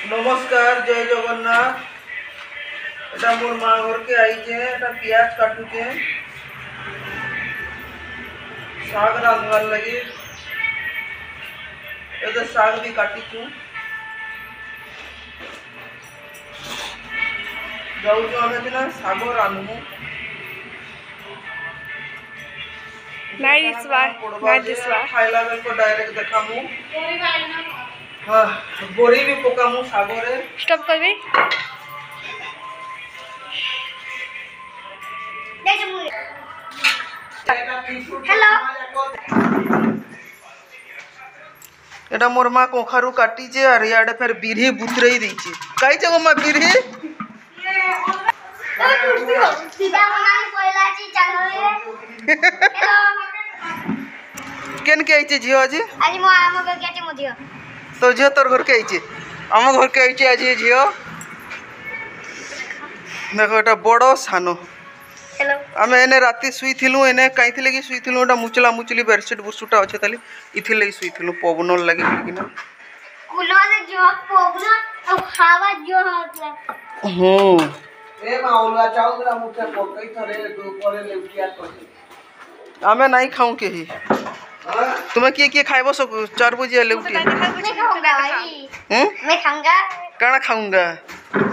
नमस्कार जय जगन्नाथ। এটা মোর মা ঘরকে আইছে, এটা পিঁয়াজ কাটুছে শাক রাঁধবার লাগি। এটা শাক भी কাটিছু, যাউছু আমি দিনা শাগ রাঁধমু। नहीं इस बार खाइला बेल को डायरेक्ट देखामु। हाँ बोरी भी पकामु सागरे। स्टॉप कर भी हेलो एटा मोर मा कोखारू काटी जे और याडे फिर बिरही बुतरई दीची। काई जगो मा बिरही सीधा मनाली कोयलाची चांगले। हेलो केन के आइचे झियो आजी? आज मो आम गगेटी मुदियो तो झियो तोर घर के आइचे, आम घर के आइचे आज झियो। देखो एटा बड़ो सानो। हेलो आमे एने राती सुई थिलु, एने काई थिले की सुई थिलु, एटा मुचला मुचली बेडशीट बुरसुटा अच्छे ताली इथि लई सुई थिलु पवन लागे किना। कुलो से जो पोगना और हवा जो होता ए माउला चाउला मुखे पकई थरे दो करे ले उठिया कर। आमे नहीं खाऊं के ही तुम्हें किए खाइबो सब 4 बजे ले उठी। मैं खाऊंगा भाई। मैं खाऊंगा। काना खाऊंगा?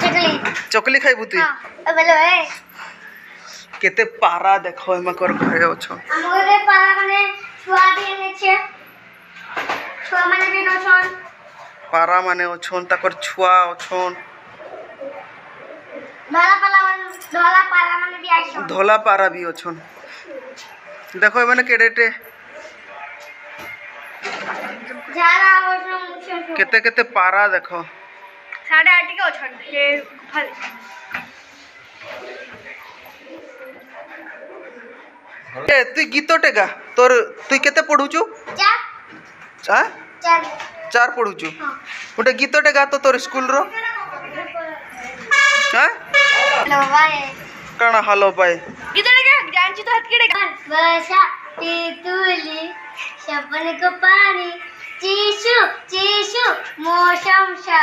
चकली चकली खाइबु तू? हां बोलो ए केते पारा देखो एमा कर घरे अछो। हमरे पारा माने छुआ दिने छे, छुआ माने भी नछन पारा माने अछन ताकर छुआ अछन। धोला पारा माने भी आछन। धोला पारा भी अछन। देखो माने केडेटे झारा अछन मुछन केते केते पारा देखो। 8:30 के अछन हे फल ए तू गीतटे गा तोर तू केते पढुचु? 4 4 पढुचु। गोटे गीतटे गा तो तोर स्कूल रो। हां हेलो बाय काना हेलो बाय कितने का जानची तो हाथ केड़े वर्षा तितली सपन को पानी चीशु चीशु मौसम सा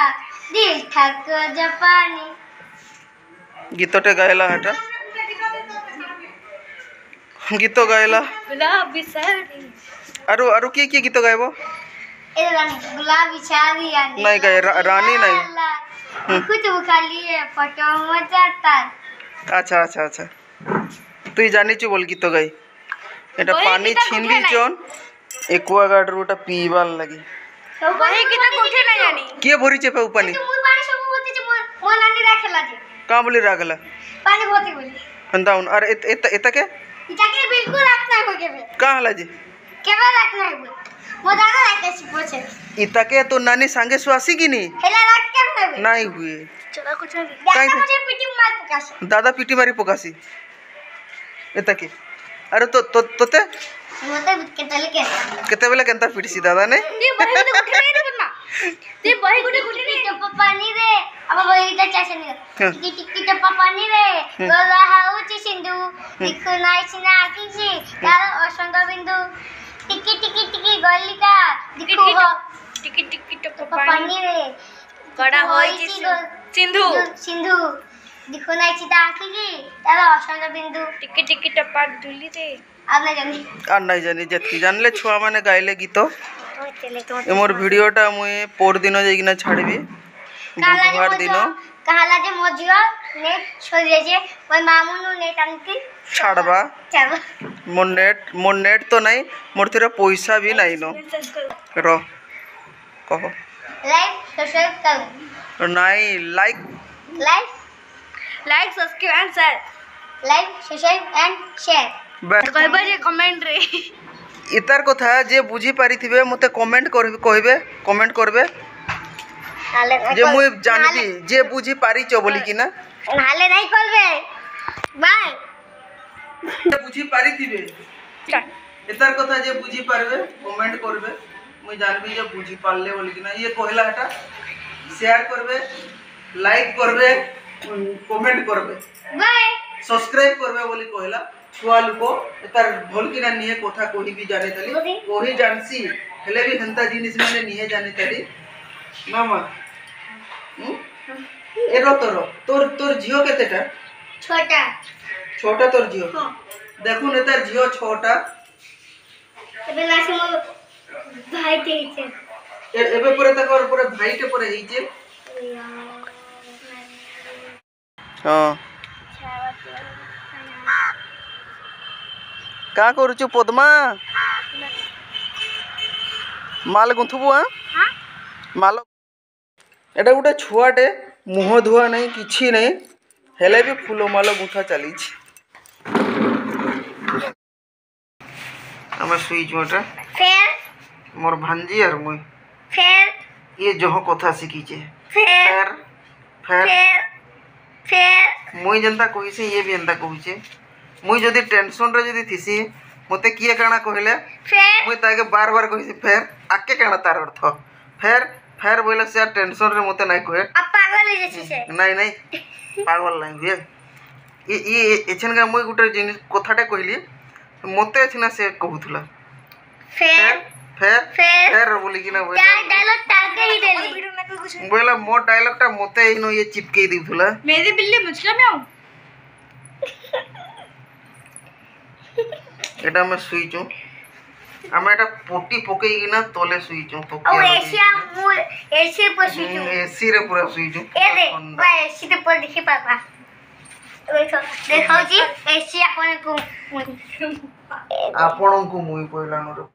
दिल थक जापानी। गीतटे गायला हटा गीत गायला गुलाबी साड़ी आरु आरु के गीत गायबो? ए रानी गुलाबी साड़ी आनी नहीं गाय रानी नहीं। कुछ खाली फोटो मचाता। अच्छा अच्छा अच्छा तुई जानी छु बोल गीत गाई। एटा पानी छिंदी चोन एक्वा गार्ड रोटा पीवाल लगी। वही कितना कोठे ना जानी के भरी छे पे पानी? मुई पानी सब होते जे मोर नानी राखेला जे का बोली रागला पानी होते बोली अंदाउन। और एता के इताके बिल्कुल रखना है के का हला जी केबे रखना है मो दादा रखे सी पोछे इता के तो नानी संगे सुआसी की नहीं हेला रख के नहीं हुए चला कुछ नहीं दादा मुझे पिटी मार पकास दादा पीटी मारी पकासी एता के। अरे तो तोते मोते केतले के केते बेला केनता पीटीसी दादा ने? ये बही गुटे उठे नहीं बन्ना ते बही गुटे उठे नहीं तो पानी रे अब वही तो चाचा नहीं टिकी तो पानी रे गोला हाउची सिंधु दिखो नाइसी ना आकीसी यार असंग बिंदु टिकी टिकी टिकी गलिका दिखो हो टिकी टिकी तो पानी रे गड़ा होई सिंधु सिंधु दिखो नाइसी ता आकीसी यार असंग बिंदु टिकी टिकी टप्पा डुली रे आ नहीं जानी जति जानले छुआ माने गाइले गीत एमोर वीडियोटा मुई पोर दिन जाइकिना छाड़बी बुधवार दिन। कहाला जे मोजियो नेट छोड़े जे ओय मामूनु नेट अंकी छाड़बा मोर नेट तो नहीं मोर तेरा पैसा भी नहीं नो रो कहो लाइक सब्सक्राइब करो नहीं like subscribe and share like subscribe and share कहबे जे कमेंट रे इतार कथा जे बुझी पारी थिबे मते कमेंट करबे कहबे कमेंट करबे जे मुई जानबी जे बुझी पारी छ बोली कि ना नाले नहीं करबे बाय जे बुझी पारी थिबे इतार कथा जे बुझी पारबे कमेंट करबे मुई जानबी जे बुझी पारले बोली कि ना। ये कहला हटा शेयर करबे लाइक करबे कमेंट करबे बाय सब्सक्राइब करबे बोली कहला। छुआ लोको तार भल कि ना निहे कथा कोही भी जाने तली कोही जानसी हेले भी हंता जिनिस माने निहे जाने तली मामा ए रो तोर तोर झियो केतेटा छोटा छोटा तोर झियो देखु ने तार झियो छोटा एबे लासे मो भाई तेइचे एबे पूरे तकर पूरे भाई के पूरे हिचे हां का करूछु पद्मा माल गुंथबु हां माल एटा गोटे छुआटे मुह धुआ नहीं किछि नहीं हेले भी फूल माल गुंथा चली हमें सुई छुआटा फिर मोर भांजी और मुई फिर ये जह कथा शिखीचे फिर फेर फिर मुई जनता कहिसे ये भी एंता कहिचे मुई जदी टेंशन रे जदी थिसी मते किए काना कहले फिर मुई ताके बार बार कहिसे फेर आके काना तार अर्थ फेर फेर बोले से टेंशन रे मते नहीं कहे अब पागल हो जैसे से नहीं नहीं पागल नहीं हुए ये एछन का मुई गुटे जिनिस कथाटे कहली मते एछना से कहूथला फिर फेर फिर फेर बोली कि ना क्या डायलॉग ताके ही देली बोला मोर डायलॉग टा मते इनो ये चिपके दिथुला मेरी बिल्ली मुझला में आऊं एटा मैं सुईचू हम एटा पोटी पकई कि ना तले सुईचू तो और एशिया मु एसी पर सुइचू एसी रे पूरा सुईचू ए दे बा एसी ते पर देखि पापा ओइ तो देखाउ जी एसी आपन को आपन को मुई कहला न